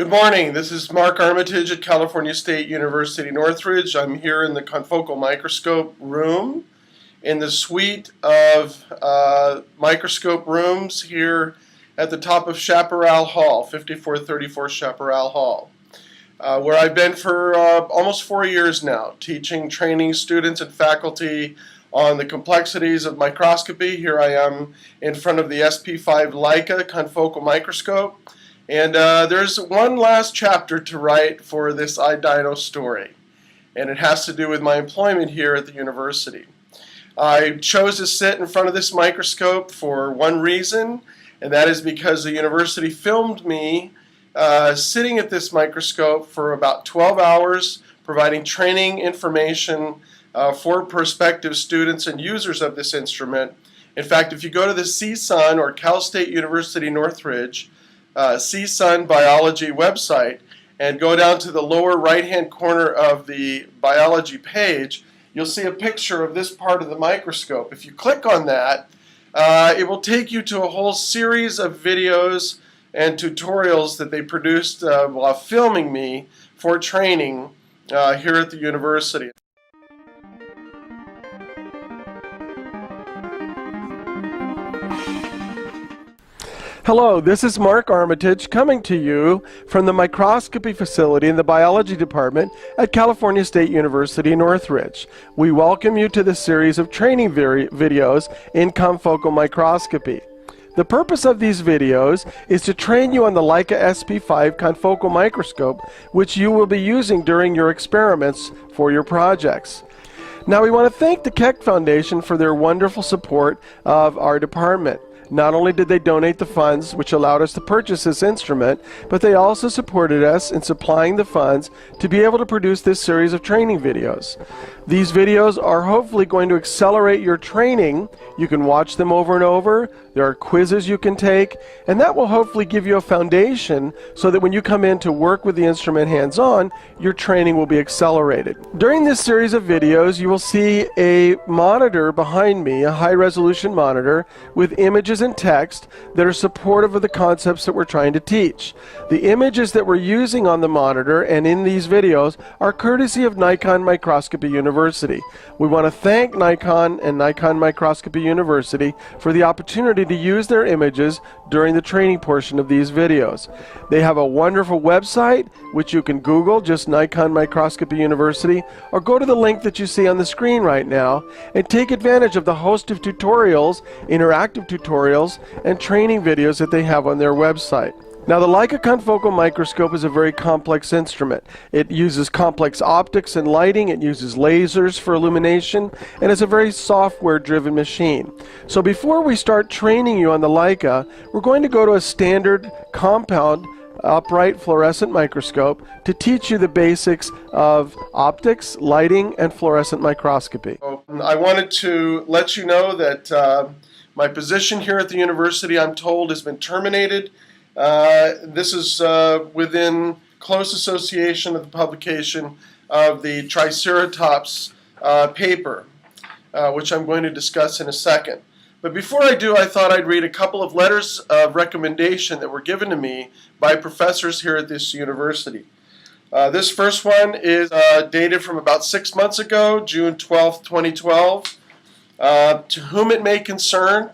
Good morning. This is Mark Armitage at California State University, Northridge. I'm here in the confocal microscope room in the suite of microscope rooms here at the top of Chaparral Hall, 5434 Chaparral Hall, where I've been for almost 4 years now, teaching, training students and faculty on the complexities of microscopy. Here I am in front of the SP5 Leica confocal microscope. And there's one last chapter to write for this iDino story, and it has to do with my employment here at the university. I chose to sit in front of this microscope for one reason, and that is because the university filmed me sitting at this microscope for about 12 hours, providing training information for prospective students and users of this instrument. In fact, if you go to the CSUN or Cal State University Northridge CSUN biology website and go down to the lower right hand corner of the biology page, you'll see a picture of this part of the microscope. If you click on that, it will take you to a whole series of videos and tutorials that they produced while filming me for training here at the university. Hello, this is Mark Armitage coming to you from the microscopy facility in the biology department at California State University, Northridge. We welcome you to this series of training videos in confocal microscopy. The purpose of these videos is to train you on the Leica SP5 confocal microscope, which you will be using during your experiments for your projects. Now, we want to thank the Keck Foundation for their wonderful support of our department. Not only did they donate the funds which allowed us to purchase this instrument, but they also supported us in supplying the funds to be able to produce this series of training videos. These videos are hopefully going to accelerate your training. You can watch them over and over. There are quizzes you can take, and that will hopefully give you a foundation so that when you come in to work with the instrument hands-on, your training will be accelerated. During this series of videos, you will see a monitor behind me, a high-resolution monitor with images and text that are supportive of the concepts that we're trying to teach. The images that we're using on the monitor and in these videos are courtesy of Nikon Microscopy University. We want to thank Nikon and Nikon Microscopy University for the opportunity to use their images during the training portion of these videos. They have a wonderful website which you can Google, just Nikon Microscopy University, or go to the link that you see on the screen right now and take advantage of the host of tutorials, interactive tutorials, and training videos that they have on their website. Now, the Leica confocal microscope is a very complex instrument. It uses complex optics and lighting, it uses lasers for illumination, and it's a very software-driven machine. So before we start training you on the Leica, we're going to go to a standard compound upright fluorescent microscope to teach you the basics of optics, lighting, and fluorescent microscopy. I wanted to let you know that my position here at the university, I'm told, has been terminated. This is within close association of the publication of the Triceratops paper, which I'm going to discuss in a second. But before I do, I thought I'd read a couple of letters of recommendation that were given to me by professors here at this university. This first one is dated from about 6 months ago, June 12th, 2012. To whom it may concern,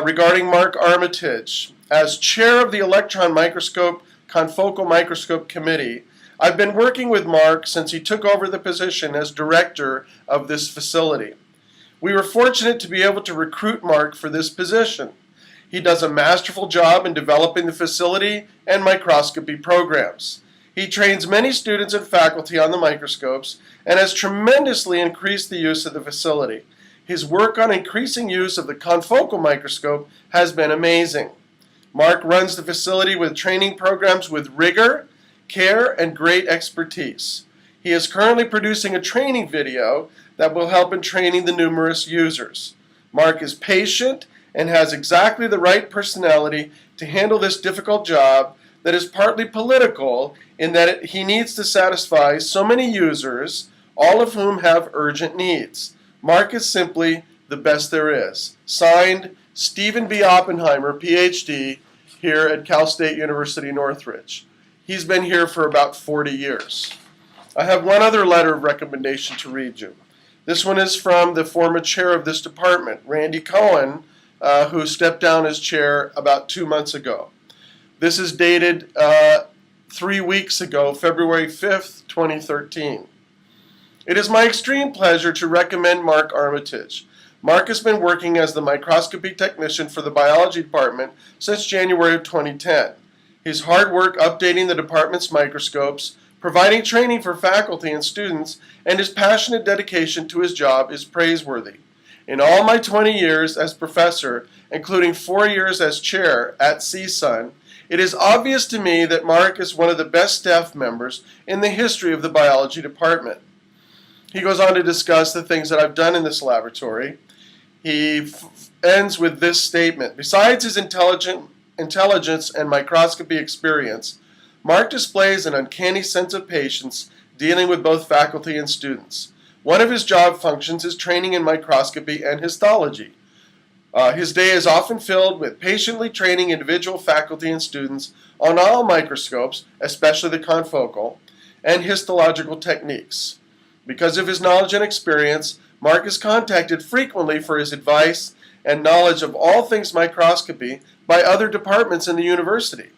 regarding Mark Armitage. As chair of the Electron Microscope Confocal Microscope Committee, I've been working with Mark since he took over the position as director of this facility. We were fortunate to be able to recruit Mark for this position. He does a masterful job in developing the facility and microscopy programs. He trains many students and faculty on the microscopes and has tremendously increased the use of the facility. His work on increasing use of the confocal microscope has been amazing. Mark runs the facility with training programs with rigor, care, and great expertise. He is currently producing a training video that will help in training the numerous users. Mark is patient and has exactly the right personality to handle this difficult job that is partly political in that he needs to satisfy so many users, all of whom have urgent needs. Mark is simply the best there is. Signed, Stephen B. Oppenheimer, PhD, here at Cal State University, Northridge. He's been here for about 40 years. I have one other letter of recommendation to read you. This one is from the former chair of this department, Randy Cohen, who stepped down as chair about 2 months ago. This is dated 3 weeks ago, February 5th, 2013. It is my extreme pleasure to recommend Mark Armitage. Mark has been working as the microscopy technician for the biology department since January of 2010. His hard work updating the department's microscopes, providing training for faculty and students, and his passionate dedication to his job is praiseworthy. In all my 20 years as professor, including 4 years as chair at CSUN, it is obvious to me that Mark is one of the best staff members in the history of the biology department. He goes on to discuss the things that I've done in this laboratory. He ends with this statement: besides his intelligence and microscopy experience, Mark displays an uncanny sense of patience dealing with both faculty and students. One of his job functions is training in microscopy and histology. His day is often filled with patiently training individual faculty and students on all microscopes, especially the confocal, and histological techniques. Because of his knowledge and experience, Mark is contacted frequently for his advice and knowledge of all things microscopy by other departments in the university.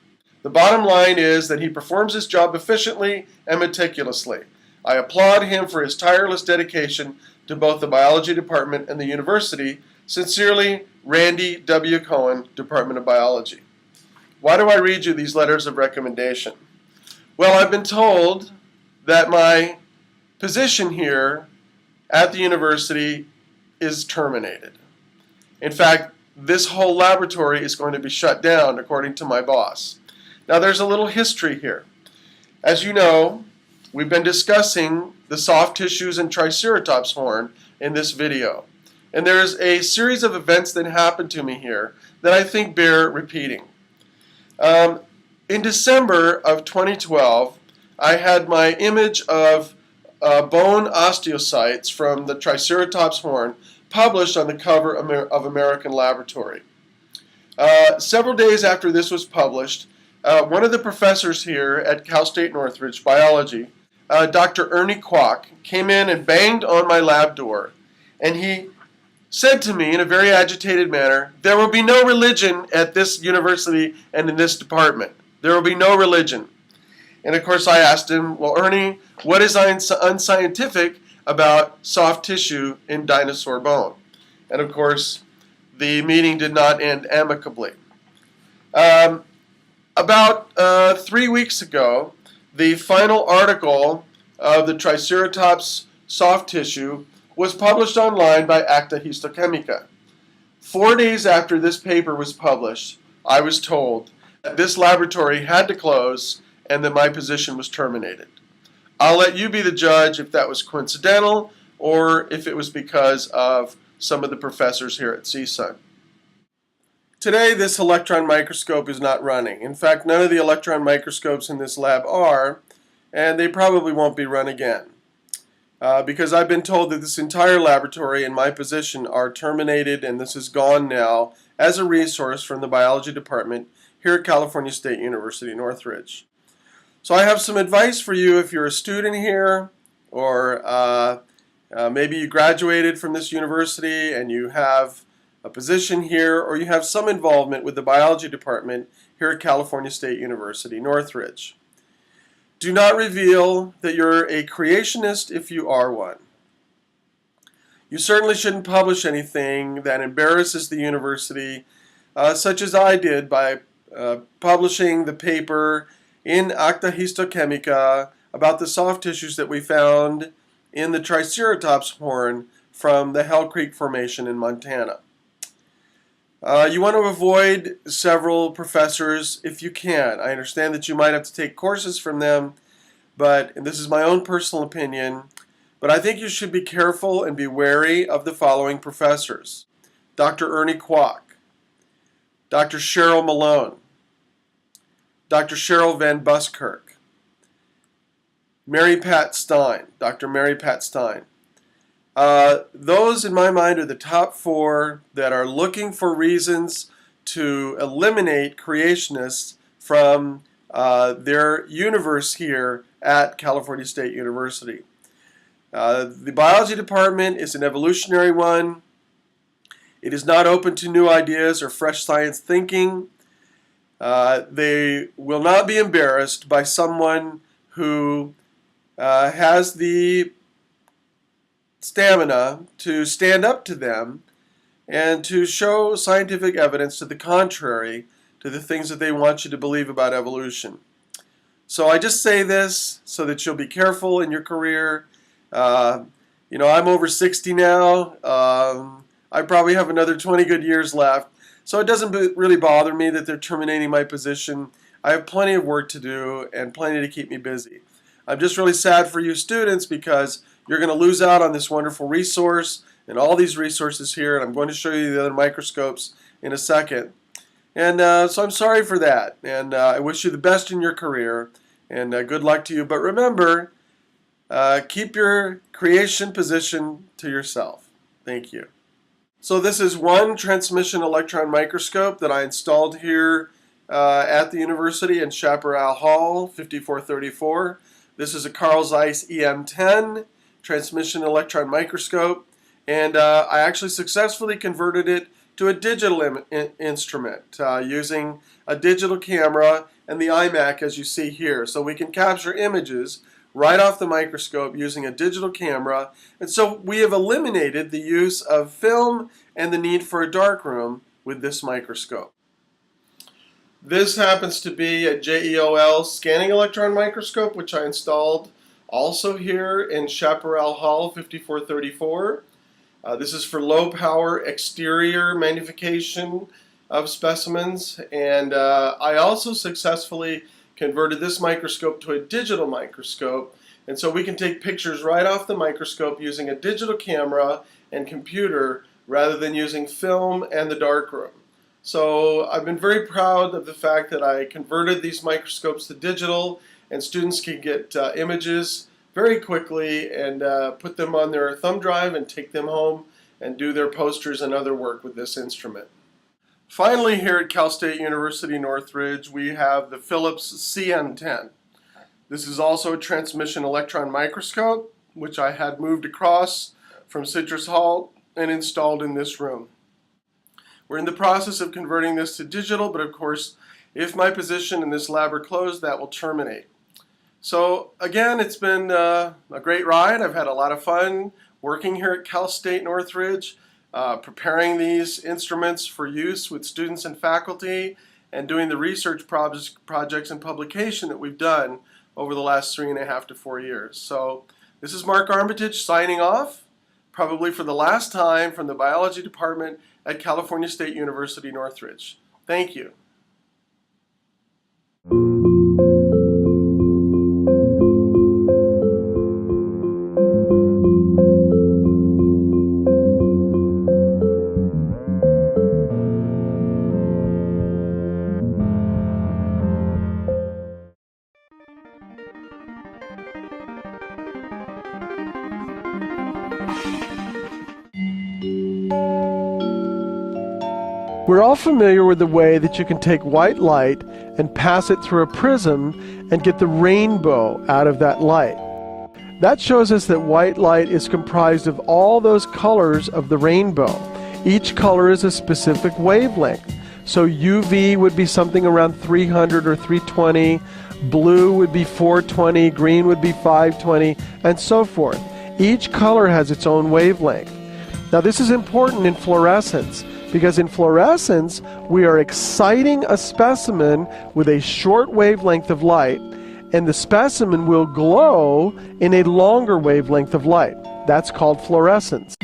The bottom line is that he performs his job efficiently and meticulously. I applaud him for his tireless dedication to both the biology department and the university. Sincerely, Randy W. Cohen, Department of Biology. Why do I read you these letters of recommendation? Well, I've been told that my position here at the university is terminated. In fact, this whole laboratory is going to be shut down, according to my boss. Now, there's a little history here. As you know, we've been discussing the soft tissues and triceratops horn in this video. And there's a series of events that happened to me here that I think bear repeating. In December of 2012, I had my image of bone osteocytes from the triceratops horn published on the cover of American Laboratory. Several days after this was published, one of the professors here at Cal State Northridge, biology, Dr. Ernie Kwok, came in and banged on my lab door, and he said to me in a very agitated manner, "There will be no religion at this university and in this department. There will be no religion." And of course I asked him, "Well, Ernie, what is unscientific about soft tissue in dinosaur bone?" And of course the meeting did not end amicably. About 3 weeks ago, the final article of the Triceratops soft tissue was published online by Acta Histochemica. 4 days after this paper was published, I was told that this laboratory had to close and that my position was terminated. I'll let you be the judge if that was coincidental or if it was because of some of the professors here at CSUN. Today, this electron microscope is not running. In fact, none of the electron microscopes in this lab are, and they probably won't be run again. Because I've been told that this entire laboratory and my position are terminated, and this is gone now as a resource from the biology department here at California State University, Northridge. So I have some advice for you if you're a student here, or maybe you graduated from this university and you have a position here, or you have some involvement with the biology department here at California State University, Northridge. Do not reveal that you're a creationist if you are one. You certainly shouldn't publish anything that embarrasses the university, such as I did by publishing the paper in Acta Histochemica about the soft tissues that we found in the Triceratops horn from the Hell Creek Formation in Montana. You want to avoid several professors if you can. I understand that you might have to take courses from them, and this is my own personal opinion, but I think you should be careful and be wary of the following professors: Dr. Ernie Kwok, Dr. Cheryl Malone, Dr. Cheryl Van Buskirk, Mary Pat Stein, Dr. Mary Pat Stein. Those, in my mind, are the top four that are looking for reasons to eliminate creationists from their universe here at California State University. The biology department is an evolutionary one. It is not open to new ideas or fresh science thinking. They will not be embarrassed by someone who has the stamina to stand up to them and to show scientific evidence to the contrary to the things that they want you to believe about evolution. So I just say this so that you'll be careful in your career. You know, I'm over 60 now. I probably have another 20 good years left. So it doesn't really bother me that they're terminating my position. I have plenty of work to do and plenty to keep me busy. I'm just really sad for you students because you're going to lose out on this wonderful resource and all these resources here, and I'm going to show you the other microscopes in a second. And so I'm sorry for that, and I wish you the best in your career, and good luck to you. But remember, keep your creation position to yourself. Thank you. So this is one transmission electron microscope that I installed here at the university in Chaparral Hall, 5434. This is a Carl Zeiss EM10 transmission electron microscope, and I actually successfully converted it to a digital instrument using a digital camera and the iMac as you see here. So we can capture images right off the microscope using a digital camera, and so we have eliminated the use of film and the need for a darkroom with this microscope. This happens to be a JEOL scanning electron microscope, which I installed also here in Chaparral Hall 5434. This is for low power exterior magnification of specimens, and I also successfully converted this microscope to a digital microscope, and so we can take pictures right off the microscope using a digital camera and computer rather than using film and the darkroom. So I've been very proud of the fact that I converted these microscopes to digital, and students can get images very quickly and put them on their thumb drive and take them home and do their posters and other work with this instrument. Finally, here at Cal State University Northridge, we have the Philips CN10. This is also a transmission electron microscope, which I had moved across from Citrus Hall and installed in this room. We're in the process of converting this to digital, but of course, if my position in this lab are closed, that will terminate. So again, it's been a great ride. I've had a lot of fun working here at Cal State Northridge, preparing these instruments for use with students and faculty, and doing the research projects and publication that we've done over the last 3.5 to 4 years. So this is Mark Armitage signing off, probably for the last time from the biology department at California State University Northridge. Thank you. We're all familiar with the way that you can take white light and pass it through a prism and get the rainbow out of that light. That shows us that white light is comprised of all those colors of the rainbow. Each color is a specific wavelength. So UV would be something around 300 or 320, blue would be 420, green would be 520, and so forth. Each color has its own wavelength. Now this is important in fluorescence, because in fluorescence we are exciting a specimen with a short wavelength of light, and the specimen will glow in a longer wavelength of light. That's called fluorescence.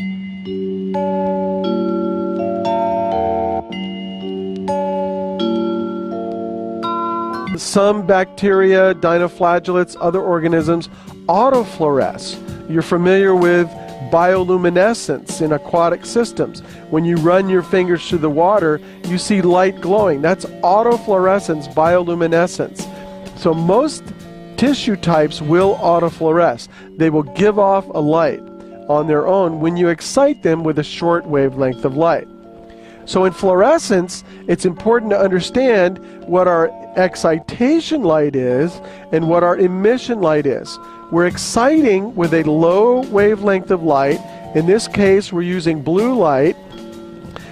Some bacteria, dinoflagellates, other organisms autofluoresce. You're familiar with bioluminescence in aquatic systems. When you run your fingers through the water, you see light glowing. That's autofluorescence, bioluminescence. So most tissue types will autofluoresce. They will give off a light on their own when you excite them with a short wavelength of light. So in fluorescence, it's important to understand what our excitation light is and what our emission light is. We're exciting with a low wavelength of light. In this case, we're using blue light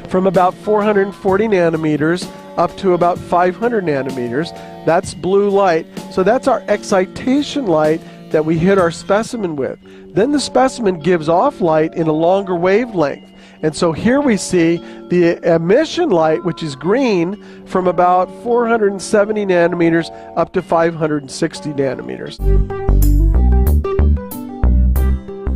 from about 440 nanometers up to about 500 nanometers. That's blue light. So that's our excitation light that we hit our specimen with. Then the specimen gives off light in a longer wavelength. And so here we see the emission light, which is green, from about 470 nanometers up to 560 nanometers.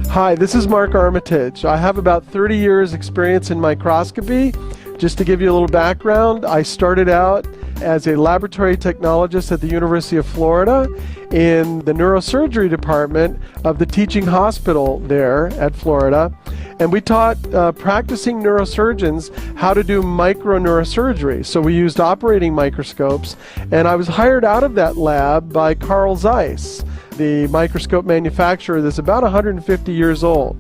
Hi, this is Mark Armitage. I have about 30 years experience in microscopy. Just to give you a little background, I started out as a laboratory technologist at the University of Florida in the neurosurgery department of the teaching hospital there at Florida. And we taught practicing neurosurgeons how to do microneurosurgery. So we used operating microscopes, and I was hired out of that lab by Carl Zeiss, the microscope manufacturer that's about 150 years old.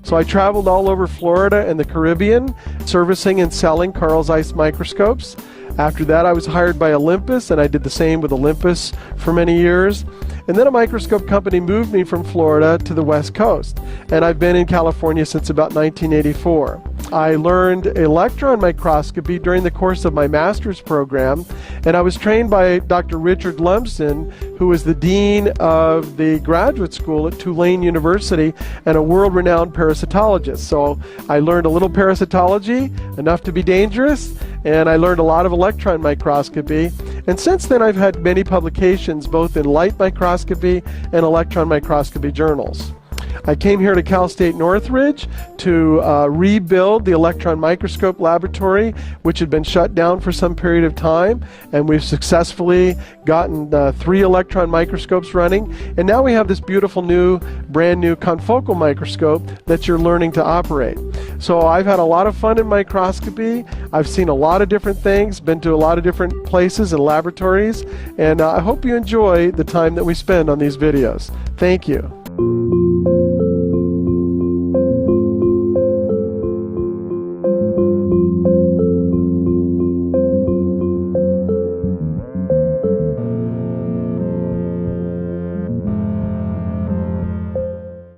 So I traveled all over Florida and the Caribbean, servicing and selling Carl Zeiss microscopes. After that, I was hired by Olympus, and I did the same with Olympus for many years. And then a microscope company moved me from Florida to the West Coast, and I've been in California since about 1984. I learned electron microscopy during the course of my master's program, and I was trained by Dr. Richard Lumsden, who was the dean of the graduate school at Tulane University and a world-renowned parasitologist. So I learned a little parasitology, enough to be dangerous, and I learned a lot of electron microscopy. And since then, I've had many publications, both in light microscopy and electron microscopy journals. I came here to Cal State Northridge to rebuild the electron microscope laboratory, which had been shut down for some period of time, and we've successfully gotten 3 electron microscopes running, and now we have this beautiful brand new confocal microscope that you're learning to operate. So I've had a lot of fun in microscopy. I've seen a lot of different things, been to a lot of different places and laboratories, and I hope you enjoy the time that we spend on these videos. Thank you.